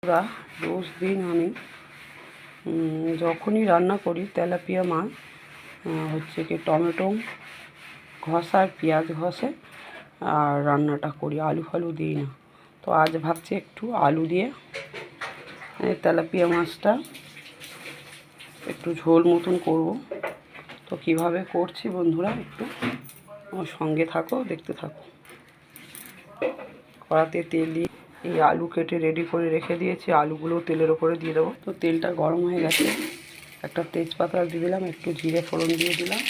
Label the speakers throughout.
Speaker 1: বন্ধুরা, রোজ দিন আমি যখনই রান্না করি তেলাপিয়া মাছ হচ্ছে কি টমেটো ঘষা আর পেঁয়াজ ঘষে আর রান্নাটা করি, আলু ফালু দিই না। তো আজ ভাবছি একটু আলু দিয়ে তেলাপিয়া মাছটা একটু ঝোল মতন করব। তো কিভাবে করছি বন্ধুরা একটু আমার সঙ্গে থাকো, দেখতে থাকো। কড়াতে তেল দিয়ে এই আলু কেটে রেডি করে রেখে দিয়েছি, আলুগুলো তেলের ওপরে দিয়ে দেবো। তো তেলটা গরম হয়ে গেছে, একটা তেজপাতা দিয়ে দিলাম, একটু জিরে ফোড়ন দিয়ে দিলাম,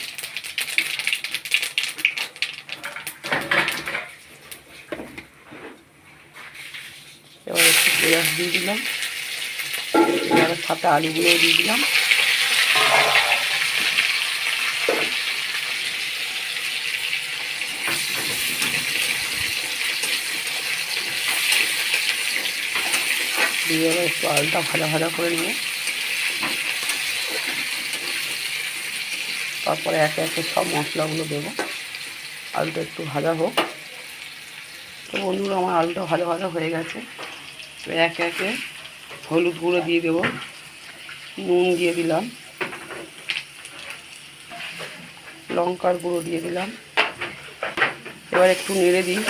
Speaker 1: এবার একটু পেঁয়াজ দিয়ে দিলাম, এবার সাথে আলুগুলোও দিয়ে দিলাম। দিয়ে এবার একটু আলুটা ভাজা ভাজা করে নেব। তারপরে একে একে সব মশলাগুলো দেবো, আলুটা একটু ভাজা হোক। তো বন্ধুরা, আমার আলুটা ভাজা ভাজা হয়ে গেছে। তো একে একে হলুদ গুঁড়ো দিয়ে দেবো, নুন দিয়ে দিলাম, লঙ্কার গুঁড়ো দিয়ে দিলাম। এবার একটু নেড়ে দিই,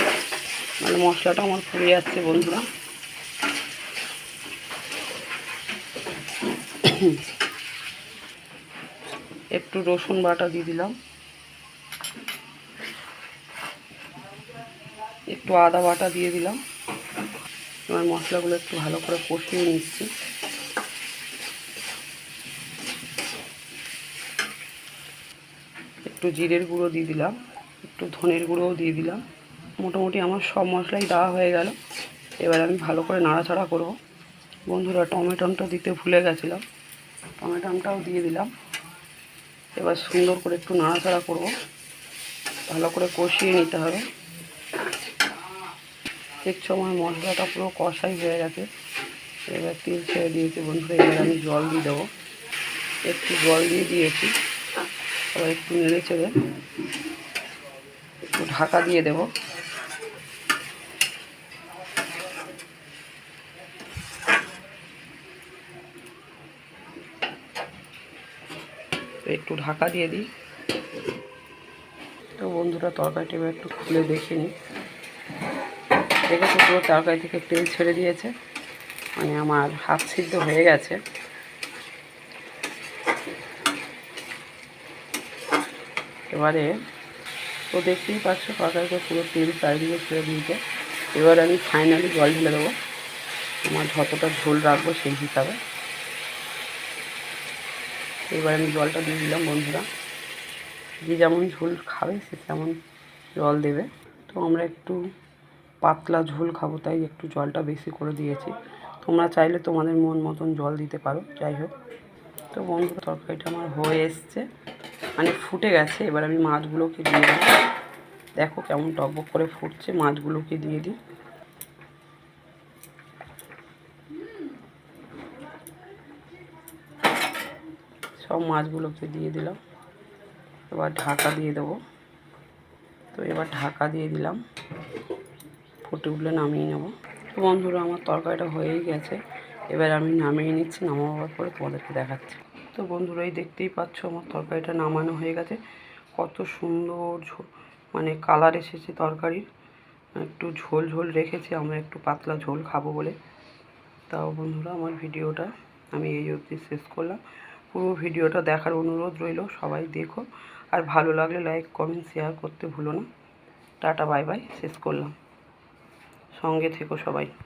Speaker 1: মানে মশলাটা আমার পুড়ে যাচ্ছে বন্ধুরা। একটু রসুন বাটা দিয়ে দিলাম, একটু আদা বাটা দিয়ে দিলাম। এবার মশলাগুলো একটু ভালো করে কষিয়ে নিচ্ছি। একটু জিরের গুঁড়ো দিয়ে দিলাম, একটু ধনের গুঁড়োও দিয়ে দিলাম। মোটামুটি আমার সব মশলাই দেওয়া হয়ে গেল। এবার আমি ভালো করে নাড়াচাড়া করব। বন্ধুরা, টমেটোটা দিতে ভুলে গেছিলাম, টমেটোটাও দিয়ে দিলাম। এবার সুন্দর করে একটু নাড়াচাড়া করব, ভালো করে কষিয়ে নিতে হবে। দেখছো আমার মশলাটা পুরো কষাই হয়ে গেছে। এবার তেল ছেড়ে দিয়েছি বন্ধুরা, এবার আমি জল দিয়ে দেবো। একটু জল দিয়ে দিয়েছি, আবার একটু নেড়ে চেড়ে একটু ঢাকা দিয়ে দেবো। একটু ঢাকা দিয়ে দিই। তো বন্ধুরা, তরকারিটা এবার একটু খুলে দেখে নিই। দেখেছো পুরো তরকারি থেকে তেল ছেড়ে দিয়েছে, মানে আমার হাফ সিদ্ধ হয়ে গেছে। এবারে তো দেখতেই পাচ্ছ তরকারিতে পুরো তেল চারিদিকে ছেড়ে দিয়েছে। এবার আমি ফাইনালি জল ঢেলে দেবো, আমার যতটা ঝোল রাখবো সেই হিসাবে। এবার আমি জলটা দিয়ে দিলাম। বন্ধুরা, যে যেমন ঝোল খাবে সে তেমন জল দেবে। তো আমরা একটু পাতলা ঝোল খাবো, তাই একটু জলটা বেশি করে দিয়েছি। তোমরা চাইলে তোমাদের মন মতন জল দিতে পারো, যাই হোক। তো বন্ধুরা, তরকারিটা আমার হয়ে এসছে, মানে ফুটে গেছে। এবার আমি মাছগুলোকে দিয়ে দিই। দেখো কেমন টকবক করে ফুটছে, মাছগুলোকে দিয়ে দিই। সব মাছগুলোকে দিয়ে দিলাম, এবার ঢাকা দিয়ে দেবো। তো এবার ঢাকা দিয়ে দিলাম, ফুটে উঠলে নামিয়ে নেব। তো বন্ধুরা, আমার তরকারিটা হয়েই গেছে, এবার আমি নামিয়ে নিচ্ছি। নামাবার পরে তোমাদেরকে দেখাচ্ছি। তো বন্ধুরা, এই দেখতেই পাচ্ছ আমার তরকারিটা নামানো হয়ে গেছে। কত সুন্দর মানে কালার এসেছে তরকারির। একটু ঝোল ঝোল রেখেছি, আমরা একটু পাতলা ঝোল খাবো বলে। তাও বন্ধুরা, আমার ভিডিওটা আমি এই অবধি শেষ করলাম। পুরো ভিডিওটা দেখার অনুরোধ রইল, সবাই দেখো। আর ভালো লাগলে লাইক কমেন্ট শেয়ার করতে ভুলো না। টাটা বাই বাই, শেষ করলাম। সঙ্গে থেকো সবাই।